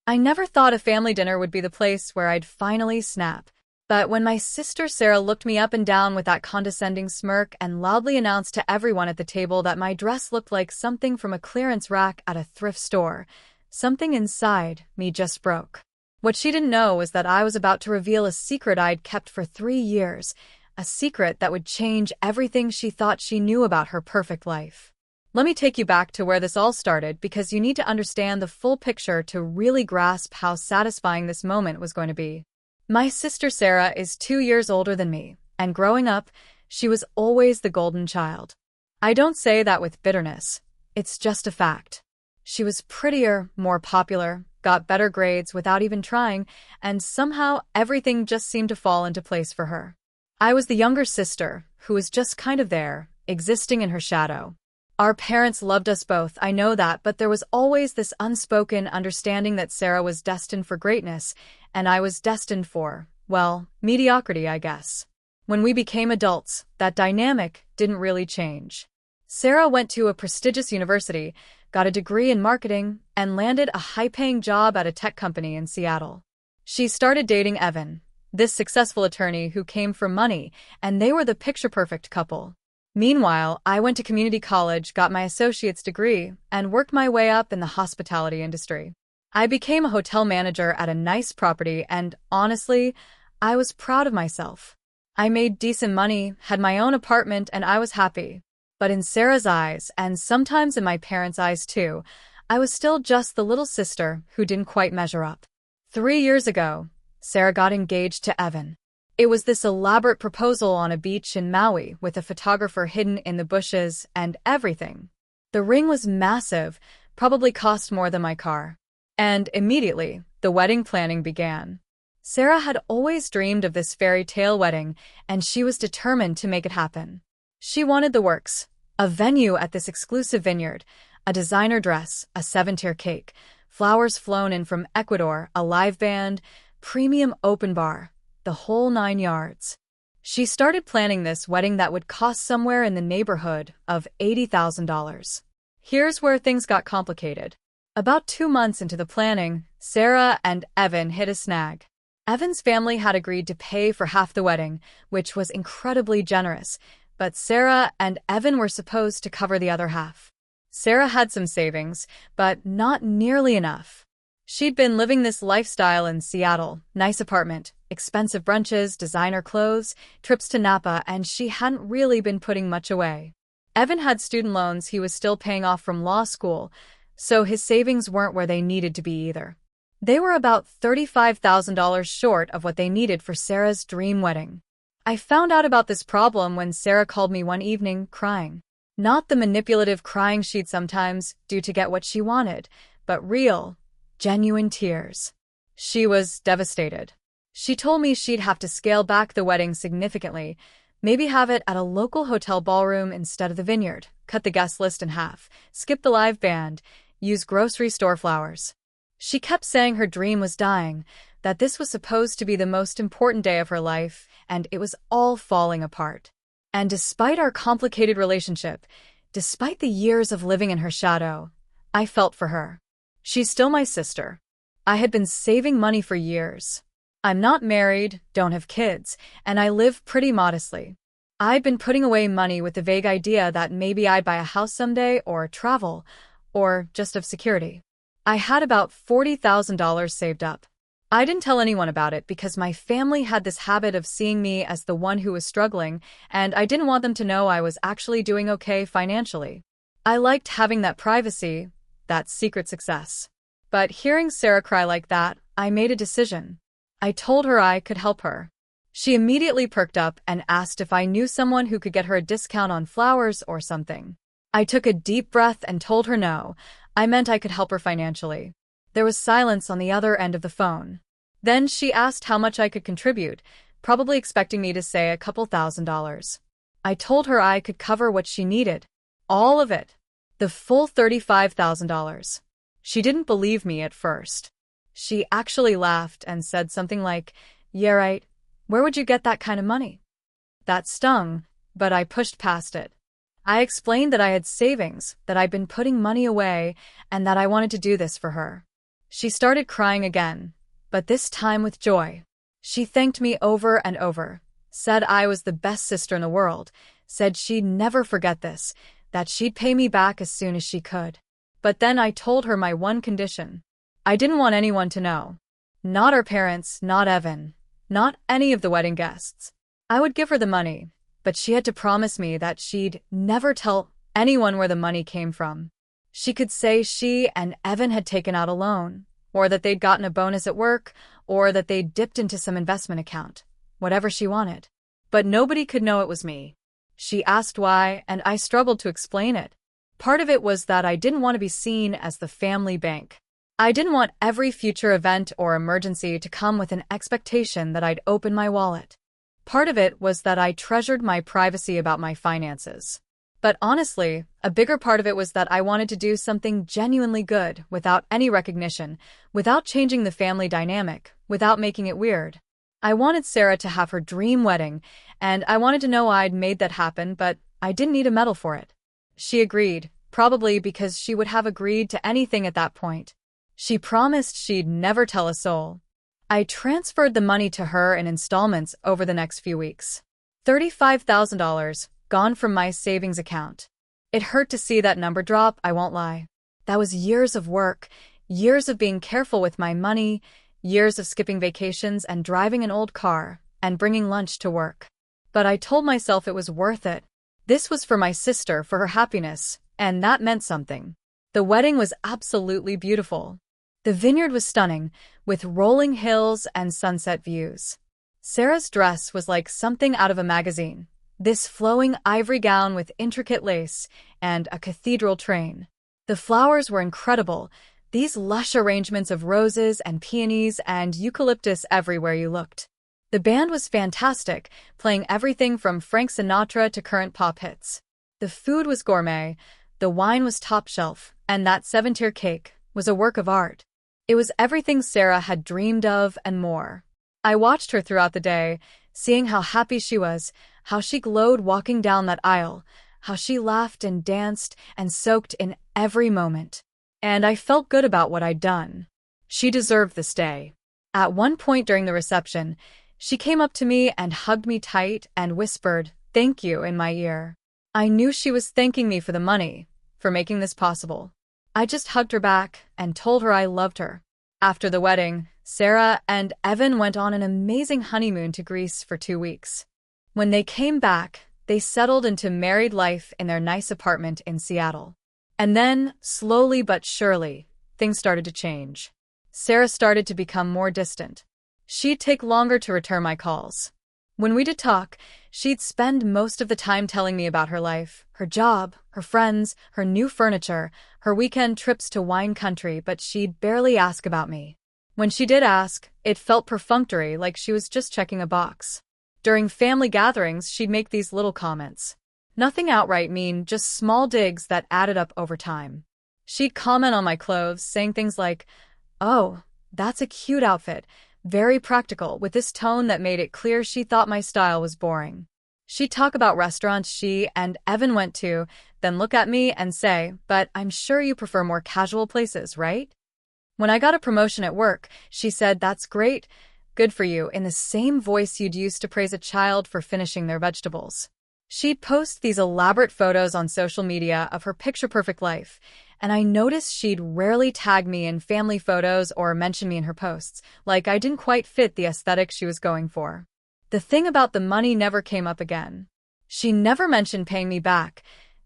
I never thought a family dinner would be the place where I'd finally snap. But when my sister Sarah looked me up and down with that condescending smirk and loudly announced to everyone at the table that my dress looked like something from a clearance rack at a thrift store, something inside me just broke. What she didn't know was that I was about to reveal a secret I'd kept for 3 years, a secret that would change everything she thought she knew about her perfect life. Let me take you back to where this all started because you need to understand the full picture to really grasp how satisfying this moment was going to be. My sister Sarah is 2 years older than me, and growing up, she was always the golden child. I don't say that with bitterness. It's just a fact. She was prettier, more popular, got better grades without even trying, and somehow everything just seemed to fall into place for her. I was the younger sister, who was just kind of there, existing in her shadow. Our parents loved us both, I know that, but there was always this unspoken understanding that Sarah was destined for greatness, and I was destined for, well, mediocrity, I guess. When we became adults, that dynamic didn't really change. Sarah went to a prestigious university, got a degree in marketing, and landed a high-paying job at a tech company in Seattle. She started dating Evan, this successful attorney who came from money, and they were the picture-perfect couple. Meanwhile, I went to community college, got my associate's degree, and worked my way up in the hospitality industry. I became a hotel manager at a nice property, and honestly, I was proud of myself. I made decent money, had my own apartment, and I was happy. But in Sarah's eyes, and sometimes in my parents' eyes too, I was still just the little sister who didn't quite measure up. 3 years ago, Sarah got engaged to Evan. It was this elaborate proposal on a beach in Maui with a photographer hidden in the bushes and everything. The ring was massive, probably cost more than my car. And immediately, the wedding planning began. Sarah had always dreamed of this fairy tale wedding, and she was determined to make it happen. She wanted the works, a venue at this exclusive vineyard, a designer dress, a 7-tier cake, flowers flown in from Ecuador, a live band, premium open bar, the whole 9 yards. She started planning this wedding that would cost somewhere in the neighborhood of $80,000. Here's where things got complicated. About 2 months into the planning, Sarah and Evan hit a snag. Evan's family had agreed to pay for half the wedding, which was incredibly generous, but Sarah and Evan were supposed to cover the other half. Sarah had some savings, but not nearly enough. She'd been living this lifestyle in Seattle, nice apartment, expensive brunches, designer clothes, trips to Napa, and she hadn't really been putting much away. Evan had student loans he was still paying off from law school, so his savings weren't where they needed to be either. They were about $35,000 short of what they needed for Sarah's dream wedding. I found out about this problem when Sarah called me one evening, crying. Not the manipulative crying she'd sometimes do to get what she wanted, but real, genuine tears. She was devastated. She told me she'd have to scale back the wedding significantly, maybe have it at a local hotel ballroom instead of the vineyard, cut the guest list in half, skip the live band, use grocery store flowers. She kept saying her dream was dying, that this was supposed to be the most important day of her life, and it was all falling apart. And despite our complicated relationship, despite the years of living in her shadow, I felt for her. She's still my sister. I had been saving money for years. I'm not married, don't have kids, and I live pretty modestly. I'd been putting away money with the vague idea that maybe I'd buy a house someday, or travel, or just have security. I had about $40,000 saved up. I didn't tell anyone about it because my family had this habit of seeing me as the one who was struggling, and I didn't want them to know I was actually doing okay financially. I liked having that privacy, that secret success. But hearing Sarah cry like that, I made a decision. I told her I could help her. She immediately perked up and asked if I knew someone who could get her a discount on flowers or something. I took a deep breath and told her no. I meant I could help her financially. There was silence on the other end of the phone. Then she asked how much I could contribute, probably expecting me to say a couple $1,000s. I told her I could cover what she needed. All of it. The full $35,000. She didn't believe me at first. She actually laughed and said something like, "Yeah, right. Where would you get that kind of money?" That stung, but I pushed past it. I explained that I had savings, that I'd been putting money away, and that I wanted to do this for her. She started crying again, but this time with joy. She thanked me over and over, said I was the best sister in the world, said she'd never forget this, that she'd pay me back as soon as she could. But then I told her my one condition. I didn't want anyone to know. Not our parents, not Evan, not any of the wedding guests. I would give her the money, but she had to promise me that she'd never tell anyone where the money came from. She could say she and Evan had taken out a loan, or that they'd gotten a bonus at work, or that they'd dipped into some investment account, whatever she wanted. But nobody could know it was me. She asked why, and I struggled to explain it. Part of it was that I didn't want to be seen as the family bank. I didn't want every future event or emergency to come with an expectation that I'd open my wallet. Part of it was that I treasured my privacy about my finances. But honestly, a bigger part of it was that I wanted to do something genuinely good without any recognition, without changing the family dynamic, without making it weird. I wanted Sarah to have her dream wedding, and I wanted to know I'd made that happen, but I didn't need a medal for it. She agreed, probably because she would have agreed to anything at that point. She promised she'd never tell a soul. I transferred the money to her in installments over the next few weeks. $35,000, gone from my savings account. It hurt to see that number drop, I won't lie. That was years of work, years of being careful with my money, years of skipping vacations and driving an old car, and bringing lunch to work. But I told myself it was worth it. This was for my sister, for her happiness, and that meant something. The wedding was absolutely beautiful. The vineyard was stunning, with rolling hills and sunset views. Sarah's dress was like something out of a magazine. This flowing ivory gown with intricate lace and a cathedral train. The flowers were incredible, these lush arrangements of roses and peonies and eucalyptus everywhere you looked. The band was fantastic, playing everything from Frank Sinatra to current pop hits. The food was gourmet, the wine was top shelf, and that 7-tier cake was a work of art. It was everything Sarah had dreamed of and more. I watched her throughout the day, seeing how happy she was, how she glowed walking down that aisle, how she laughed and danced and soaked in every moment. And I felt good about what I'd done. She deserved this day. At one point during the reception, she came up to me and hugged me tight and whispered, "Thank you," in my ear. I knew she was thanking me for the money, for making this possible. I just hugged her back and told her I loved her. After the wedding, Sarah and Evan went on an amazing honeymoon to Greece for 2 weeks. When they came back, they settled into married life in their nice apartment in Seattle. And then, slowly but surely, things started to change. Sarah started to become more distant. She'd take longer to return my calls. When we did talk, she'd spend most of the time telling me about her life, her job, her friends, her new furniture, her weekend trips to wine country, but she'd barely ask about me. When she did ask, it felt perfunctory, like she was just checking a box. During family gatherings, she'd make these little comments. Nothing outright mean, just small digs that added up over time. She'd comment on my clothes, saying things like, "Oh, that's a cute outfit," very practical, with this tone that made it clear she thought my style was boring. She'd talk about restaurants she and Evan went to, then look at me and say, "But I'm sure you prefer more casual places, right?" When I got a promotion at work, she said, "That's great, good for you," in the same voice you'd use to praise a child for finishing their vegetables. She'd post these elaborate photos on social media of her picture-perfect life, and I noticed she'd rarely tag me in family photos or mention me in her posts, like I didn't quite fit the aesthetic she was going for. The thing about the money never came up again. She never mentioned paying me back,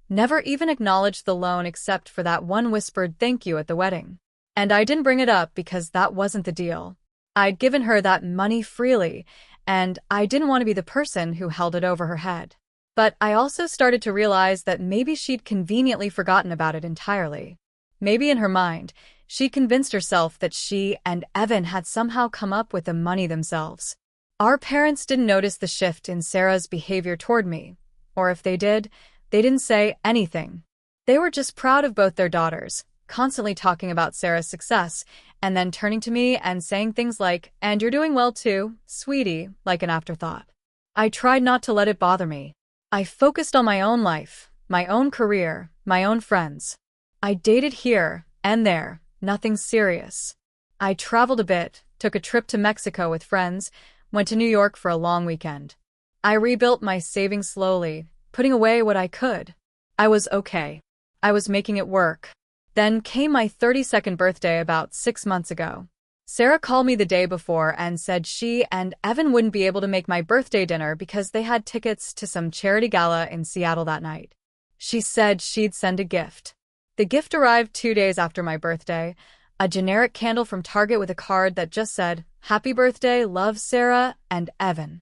never even acknowledged the loan except for that one whispered thank you at the wedding. And I didn't bring it up because that wasn't the deal. I'd given her that money freely, and I didn't want to be the person who held it over her head. But I also started to realize that maybe she'd conveniently forgotten about it entirely. Maybe in her mind, she'd convinced herself that she and Evan had somehow come up with the money themselves. Our parents didn't notice the shift in Sarah's behavior toward me, or if they did, they didn't say anything. They were just proud of both their daughters, constantly talking about Sarah's success, and then turning to me and saying things like, "And you're doing well too, sweetie," like an afterthought. I tried not to let it bother me. I focused on my own life, my own career, my own friends. I dated here and there, nothing serious. I traveled a bit, took a trip to Mexico with friends, went to New York for a long weekend. I rebuilt my savings slowly, putting away what I could. I was okay. I was making it work. Then came my 32nd birthday about 6 months ago. Sarah called me the day before and said she and Evan wouldn't be able to make my birthday dinner because they had tickets to some charity gala in Seattle that night. She said she'd send a gift. The gift arrived 2 days after my birthday, a generic candle from Target with a card that just said, "Happy birthday, love Sarah and Evan."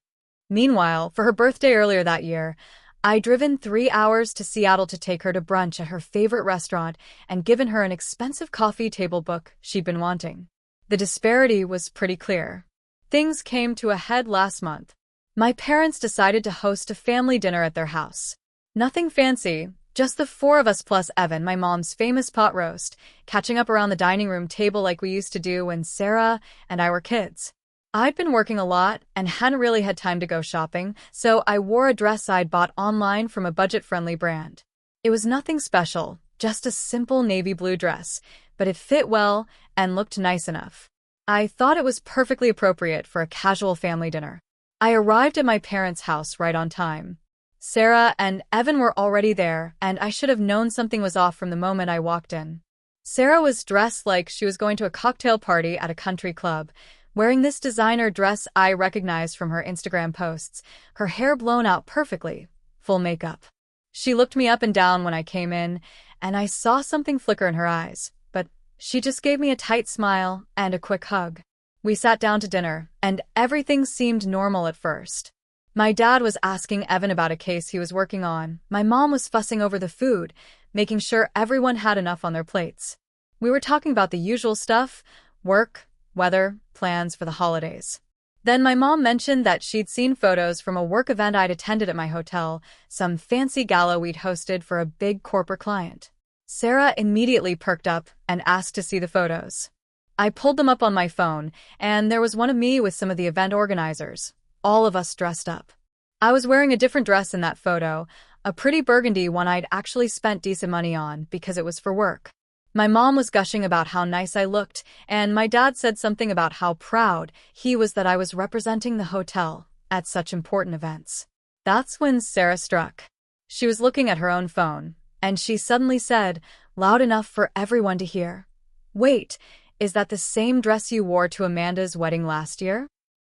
Meanwhile, for her birthday earlier that year, I'd driven 3 hours to Seattle to take her to brunch at her favorite restaurant and given her an expensive coffee table book she'd been wanting. The disparity was pretty clear. Things came to a head last month. My parents decided to host a family dinner at their house. Nothing fancy, just the 4 of us plus Evan, my mom's famous pot roast, catching up around the dining room table like we used to do when Sarah and I were kids. I'd been working a lot and hadn't really had time to go shopping, so I wore a dress I'd bought online from a budget-friendly brand. It was nothing special, just a simple navy blue dress, but it fit well and looked nice enough. I thought it was perfectly appropriate for a casual family dinner. I arrived at my parents' house right on time. Sarah and Evan were already there, and I should have known something was off from the moment I walked in. Sarah was dressed like she was going to a cocktail party at a country club, wearing this designer dress I recognized from her Instagram posts, her hair blown out perfectly, full makeup. She looked me up and down when I came in, and I saw something flicker in her eyes, but she just gave me a tight smile and a quick hug. We sat down to dinner, and everything seemed normal at first. My dad was asking Evan about a case he was working on. My mom was fussing over the food, making sure everyone had enough on their plates. We were talking about the usual stuff, work, weather, plans for the holidays. Then my mom mentioned that she'd seen photos from a work event I'd attended at my hotel, some fancy gala we'd hosted for a big corporate client. Sarah immediately perked up and asked to see the photos. I pulled them up on my phone, and there was one of me with some of the event organizers, all of us dressed up. I was wearing a different dress in that photo, a pretty burgundy one I'd actually spent decent money on because it was for work. My mom was gushing about how nice I looked, and my dad said something about how proud he was that I was representing the hotel at such important events. That's when Sarah struck. She was looking at her own phone, and she suddenly said, loud enough for everyone to hear, "Wait, is that the same dress you wore to Amanda's wedding last year?"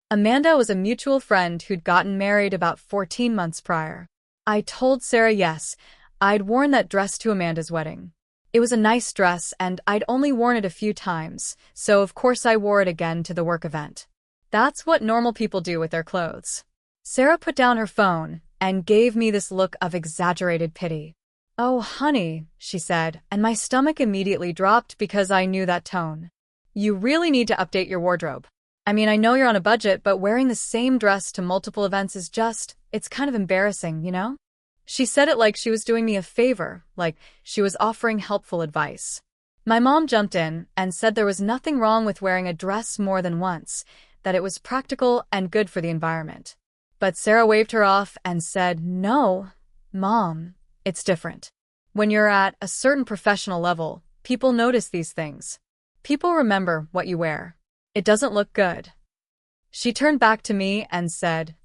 Amanda was a mutual friend who'd gotten married about 14 months prior. I told Sarah yes, I'd worn that dress to Amanda's wedding. It was a nice dress, and I'd only worn it a few times, so of course I wore it again to the work event. That's what normal people do with their clothes. Sarah put down her phone and gave me this look of exaggerated pity. "Oh, honey," she said, and my stomach immediately dropped because I knew that tone. "You really need to update your wardrobe. I mean, I know you're on a budget, but wearing the same dress to multiple events is it's kind of embarrassing, you know?" She said it like she was doing me a favor, like she was offering helpful advice. My mom jumped in and said there was nothing wrong with wearing a dress more than once, that it was practical and good for the environment. But Sarah waved her off and said, "No, Mom, it's different. When you're at a certain professional level, people notice these things. People remember what you wear. It doesn't look good." She turned back to me and said,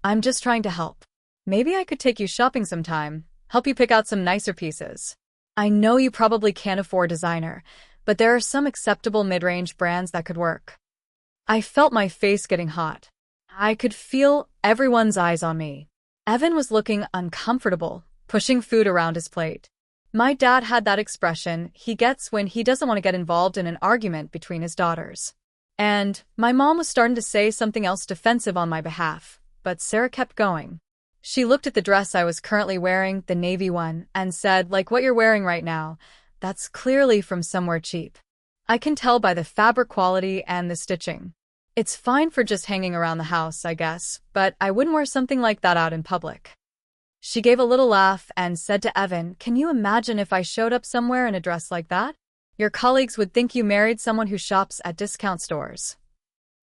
"I'm just trying to help. Maybe I could take you shopping sometime, help you pick out some nicer pieces. I know you probably can't afford designer, but there are some acceptable mid-range brands that could work." I felt my face getting hot. I could feel everyone's eyes on me. Evan was looking uncomfortable, pushing food around his plate. My dad had that expression he gets when he doesn't want to get involved in an argument between his daughters. And my mom was starting to say something else defensive on my behalf, but Sarah kept going. She looked at the dress I was currently wearing, the navy one, and said, "Like what you're wearing right now, that's clearly from somewhere cheap. I can tell by the fabric quality and the stitching. It's fine for just hanging around the house, I guess, but I wouldn't wear something like that out in public." She gave a little laugh and said to Evan, "Can you imagine if I showed up somewhere in a dress like that? Your colleagues would think you married someone who shops at discount stores."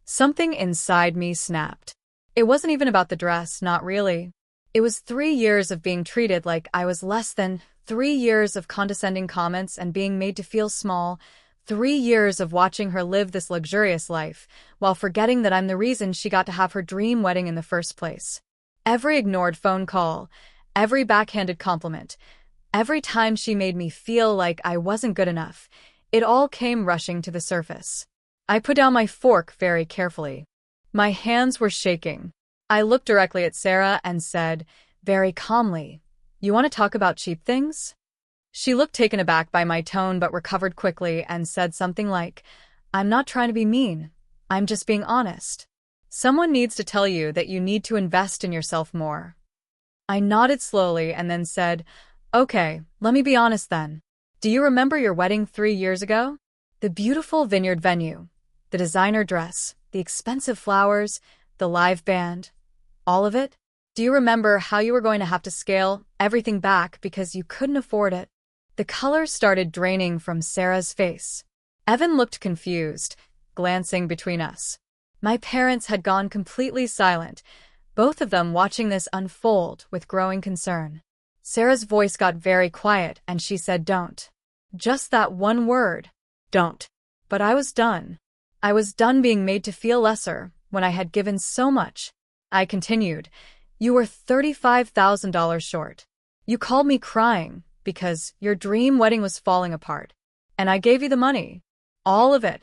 Something inside me snapped. It wasn't even about the dress, not really. It was 3 years of being treated like I was less than, 3 years of condescending comments and being made to feel small, 3 years of watching her live this luxurious life, while forgetting that I'm the reason she got to have her dream wedding in the first place. Every ignored phone call, every backhanded compliment, every time she made me feel like I wasn't good enough, it all came rushing to the surface. I put down my fork very carefully. My hands were shaking. I looked directly at Sarah and said, very calmly, "You want to talk about cheap things?" She looked taken aback by my tone but recovered quickly and said something like, "I'm not trying to be mean. I'm just being honest. Someone needs to tell you that you need to invest in yourself more." I nodded slowly and then said, "Okay, let me be honest then. Do you remember your wedding 3 years ago? The beautiful vineyard venue, the designer dress, the expensive flowers, the live band, all of it? Do you remember how you were going to have to scale everything back because you couldn't afford it?" The color started draining from Sarah's face. Evan looked confused, glancing between us. My parents had gone completely silent, both of them watching this unfold with growing concern. Sarah's voice got very quiet and she said, "Don't." Just that one word, "Don't." But I was done. I was done being made to feel lesser when I had given so much. I continued, "You were $35,000 short. You called me crying because your dream wedding was falling apart. And I gave you the money. All of it.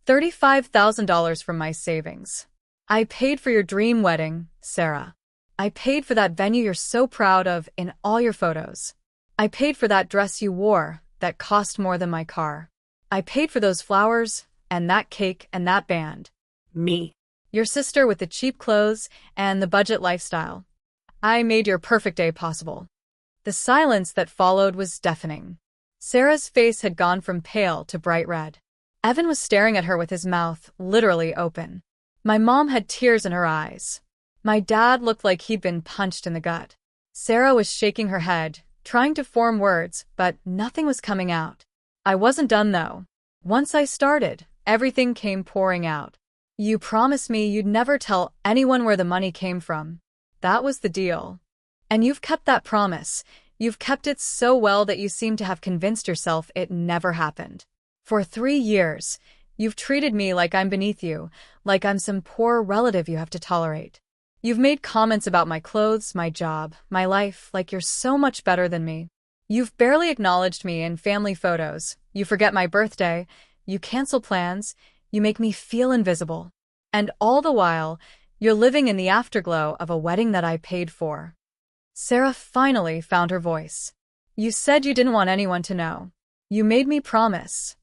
$35,000 from my savings. I paid for your dream wedding, Sarah. I paid for that venue you're so proud of in all your photos. I paid for that dress you wore that cost more than my car. I paid for those flowers and that cake and that band. Me. Your sister with the cheap clothes and the budget lifestyle. I made your perfect day possible." The silence that followed was deafening. Sarah's face had gone from pale to bright red. Evan was staring at her with his mouth literally open. My mom had tears in her eyes. My dad looked like he'd been punched in the gut. Sarah was shaking her head, trying to form words, but nothing was coming out. I wasn't done, though. Once I started, everything came pouring out. "You promised me you'd never tell anyone where the money came from. That was the deal. And you've kept that promise. You've kept it so well that you seem to have convinced yourself it never happened. For 3 years, you've treated me like I'm beneath you, like I'm some poor relative you have to tolerate. You've made comments about my clothes, my job, my life, like you're so much better than me. You've barely acknowledged me in family photos. You forget my birthday. You cancel plans. You make me feel invisible. And all the while, you're living in the afterglow of a wedding that I paid for." Sarah finally found her voice. "You said you didn't want anyone to know. You made me promise."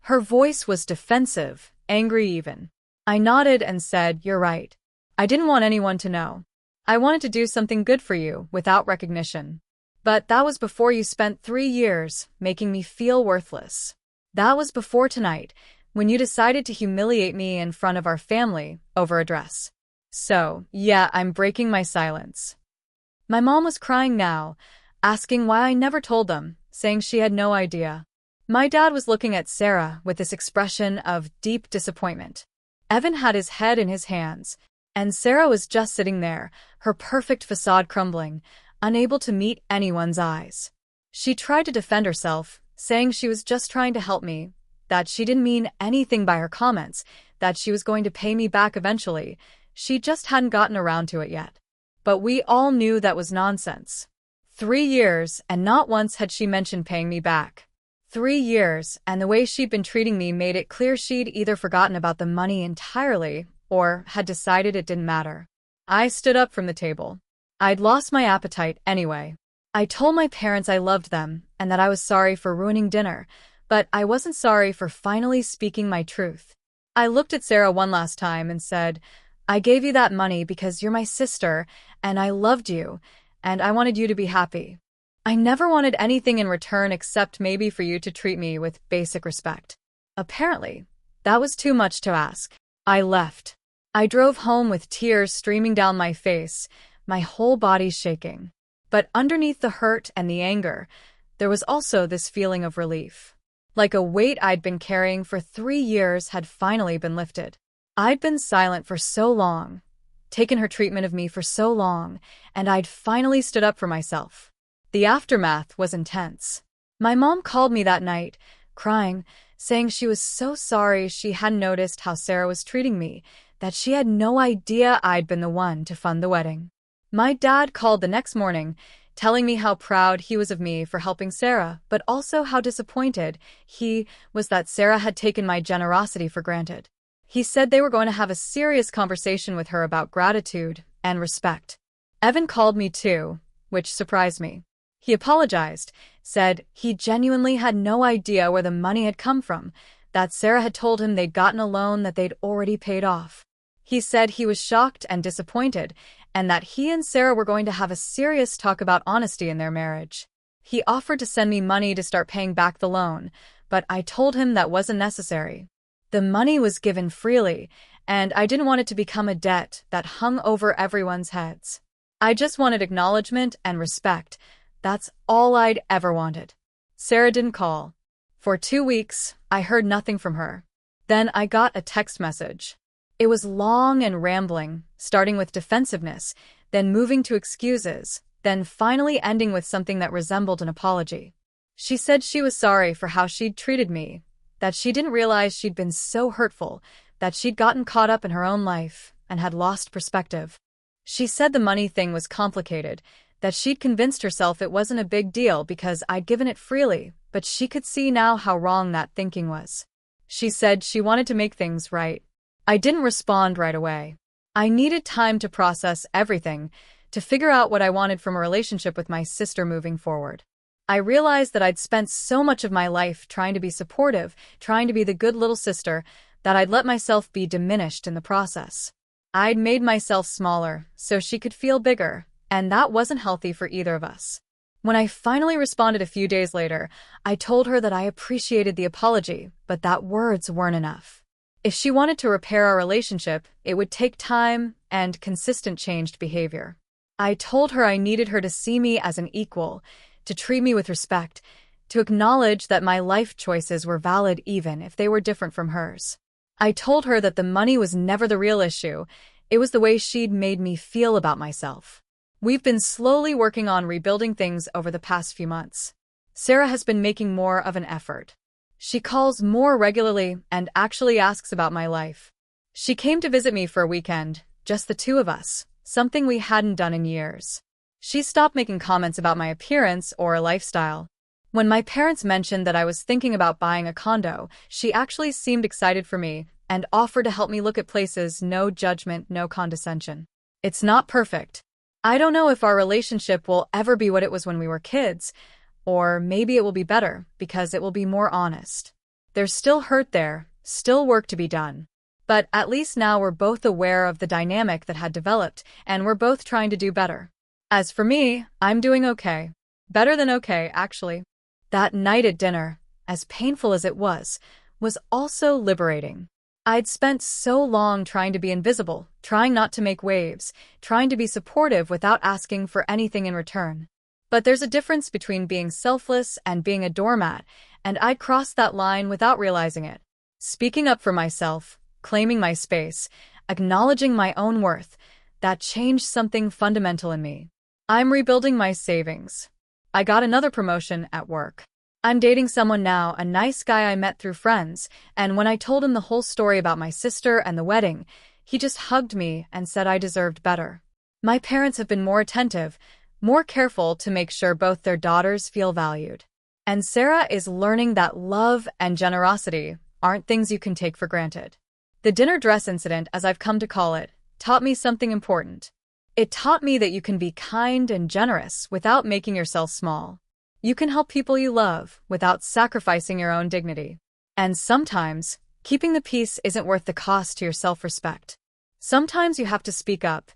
Her voice was defensive, angry even. I nodded and said, "You're right. I didn't want anyone to know. I wanted to do something good for you without recognition. But that was before you spent 3 years making me feel worthless. That was before tonight, when you decided to humiliate me in front of our family over a dress. So, yeah, I'm breaking my silence." My mom was crying now, asking why I never told them, saying she had no idea. My dad was looking at Sarah with this expression of deep disappointment. Evan had his head in his hands, and Sarah was just sitting there, her perfect facade crumbling, unable to meet anyone's eyes. She tried to defend herself, saying she was just trying to help me, that she didn't mean anything by her comments, that she was going to pay me back eventually. She just hadn't gotten around to it yet. But we all knew that was nonsense. 3 years, and not once had she mentioned paying me back. 3 years, and the way she'd been treating me made it clear she'd either forgotten about the money entirely or had decided it didn't matter. I stood up from the table. I'd lost my appetite anyway. I told my parents I loved them and that I was sorry for ruining dinner, but I wasn't sorry for finally speaking my truth. I looked at Sarah one last time and said, "I gave you that money because you're my sister, and I loved you, and I wanted you to be happy. I never wanted anything in return except maybe for you to treat me with basic respect." Apparently, that was too much to ask. I left. I drove home with tears streaming down my face, my whole body shaking. But underneath the hurt and the anger, there was also this feeling of relief. Like a weight I'd been carrying for 3 years had finally been lifted. I'd been silent for so long, taken her treatment of me for so long, and I'd finally stood up for myself. The aftermath was intense. My mom called me that night, crying, saying she was so sorry she hadn't noticed how Sarah was treating me, that she had no idea I'd been the one to fund the wedding. My dad called the next morning, telling me how proud he was of me for helping Sarah, but also how disappointed he was that Sarah had taken my generosity for granted. He said they were going to have a serious conversation with her about gratitude and respect. Evan called me too, which surprised me. He apologized, said he genuinely had no idea where the money had come from, that Sarah had told him they'd gotten a loan that they'd already paid off. He said he was shocked and disappointed, and that he and Sarah were going to have a serious talk about honesty in their marriage. He offered to send me money to start paying back the loan, but I told him that wasn't necessary. The money was given freely, and I didn't want it to become a debt that hung over everyone's heads. I just wanted acknowledgement and respect. That's all I'd ever wanted. Sarah didn't call. For 2 weeks, I heard nothing from her. Then I got a text message. It was long and rambling, starting with defensiveness, then moving to excuses, then finally ending with something that resembled an apology. She said she was sorry for how she'd treated me, that she didn't realize she'd been so hurtful, that she'd gotten caught up in her own life and had lost perspective. She said the money thing was complicated, that she'd convinced herself it wasn't a big deal because I'd given it freely, but she could see now how wrong that thinking was. She said she wanted to make things right. I didn't respond right away. I needed time to process everything, to figure out what I wanted from a relationship with my sister moving forward. I realized that I'd spent so much of my life trying to be supportive, trying to be the good little sister, that I'd let myself be diminished in the process. I'd made myself smaller so she could feel bigger, and that wasn't healthy for either of us. When I finally responded a few days later, I told her that I appreciated the apology, but that words weren't enough. If she wanted to repair our relationship, it would take time and consistent changed behavior. I told her I needed her to see me as an equal, to treat me with respect, to acknowledge that my life choices were valid even if they were different from hers. I told her that the money was never the real issue, it was the way she'd made me feel about myself. We've been slowly working on rebuilding things over the past few months. Sarah has been making more of an effort. She calls more regularly and actually asks about my life. She came to visit me for a weekend, just the two of us, something we hadn't done in years. She stopped making comments about my appearance or lifestyle. When my parents mentioned that I was thinking about buying a condo, she actually seemed excited for me and offered to help me look at places. No judgment, no condescension. It's not perfect. I don't know if our relationship will ever be what it was when we were kids, or maybe it will be better because it will be more honest. There's still hurt there, still work to be done. But at least now we're both aware of the dynamic that had developed, and we're both trying to do better. As for me, I'm doing okay. Better than okay, actually. That night at dinner, as painful as it was also liberating. I'd spent so long trying to be invisible, trying not to make waves, trying to be supportive without asking for anything in return. But there's a difference between being selfless and being a doormat, and I'd crossed that line without realizing it. Speaking up for myself, claiming my space, acknowledging my own worth, that changed something fundamental in me. I'm rebuilding my savings. I got another promotion at work. I'm dating someone now, a nice guy I met through friends, and when I told him the whole story about my sister and the wedding, he just hugged me and said I deserved better. My parents have been more attentive, more careful to make sure both their daughters feel valued. And Sarah is learning that love and generosity aren't things you can take for granted. The dinner dress incident, as I've come to call it, taught me something important. It taught me that you can be kind and generous without making yourself small. You can help people you love without sacrificing your own dignity. And sometimes, keeping the peace isn't worth the cost to your self-respect. Sometimes you have to speak up,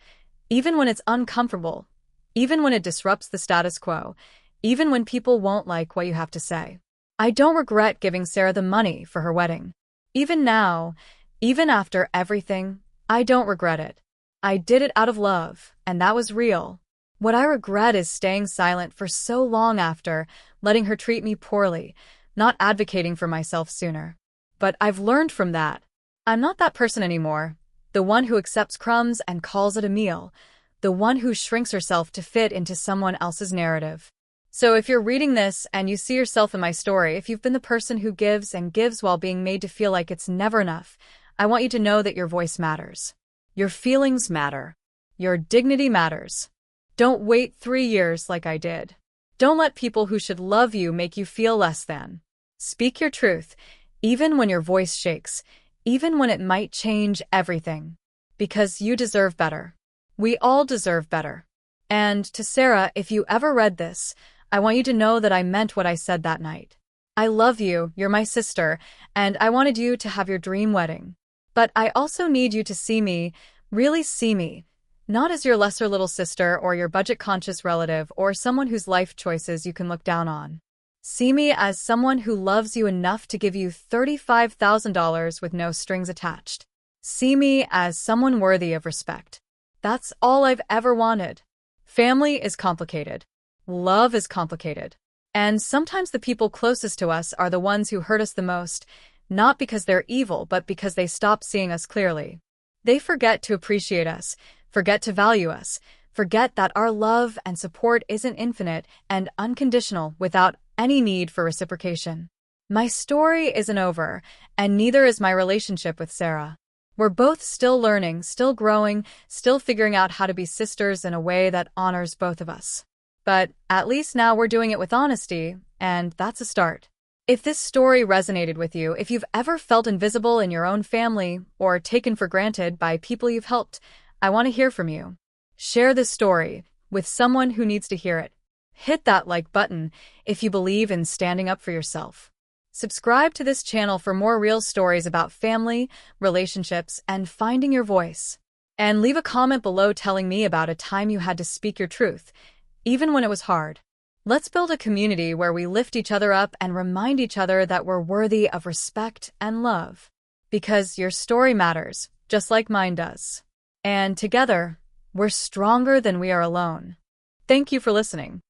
even when it's uncomfortable, even when it disrupts the status quo, even when people won't like what you have to say. I don't regret giving Sarah the money for her wedding. Even now, even after everything, I don't regret it. I did it out of love, and that was real. What I regret is staying silent for so long after, letting her treat me poorly, not advocating for myself sooner. But I've learned from that. I'm not that person anymore, the one who accepts crumbs and calls it a meal, the one who shrinks herself to fit into someone else's narrative. So if you're reading this and you see yourself in my story, if you've been the person who gives and gives while being made to feel like it's never enough, I want you to know that your voice matters. Your feelings matter. Your dignity matters. Don't wait 3 years like I did. Don't let people who should love you make you feel less than. Speak your truth, even when your voice shakes, even when it might change everything. Because you deserve better. We all deserve better. And to Sarah, if you ever read this, I want you to know that I meant what I said that night. I love you, you're my sister, and I wanted you to have your dream wedding. But I also need you to see me, really see me, not as your lesser little sister or your budget-conscious relative or someone whose life choices you can look down on. See me as someone who loves you enough to give you $35,000 with no strings attached. See me as someone worthy of respect. That's all I've ever wanted. Family is complicated. Love is complicated. And sometimes the people closest to us are the ones who hurt us the most, not because they're evil, but because they stop seeing us clearly. They forget to appreciate us, forget to value us, forget that our love and support isn't infinite and unconditional without any need for reciprocation. My story isn't over, and neither is my relationship with Sarah. We're both still learning, still growing, still figuring out how to be sisters in a way that honors both of us. But at least now we're doing it with honesty, and that's a start. If this story resonated with you, if you've ever felt invisible in your own family or taken for granted by people you've helped, I want to hear from you. Share this story with someone who needs to hear it. Hit that like button if you believe in standing up for yourself. Subscribe to this channel for more real stories about family, relationships, and finding your voice. And leave a comment below telling me about a time you had to speak your truth, even when it was hard. Let's build a community where we lift each other up and remind each other that we're worthy of respect and love. Because your story matters, just like mine does. And together, we're stronger than we are alone. Thank you for listening.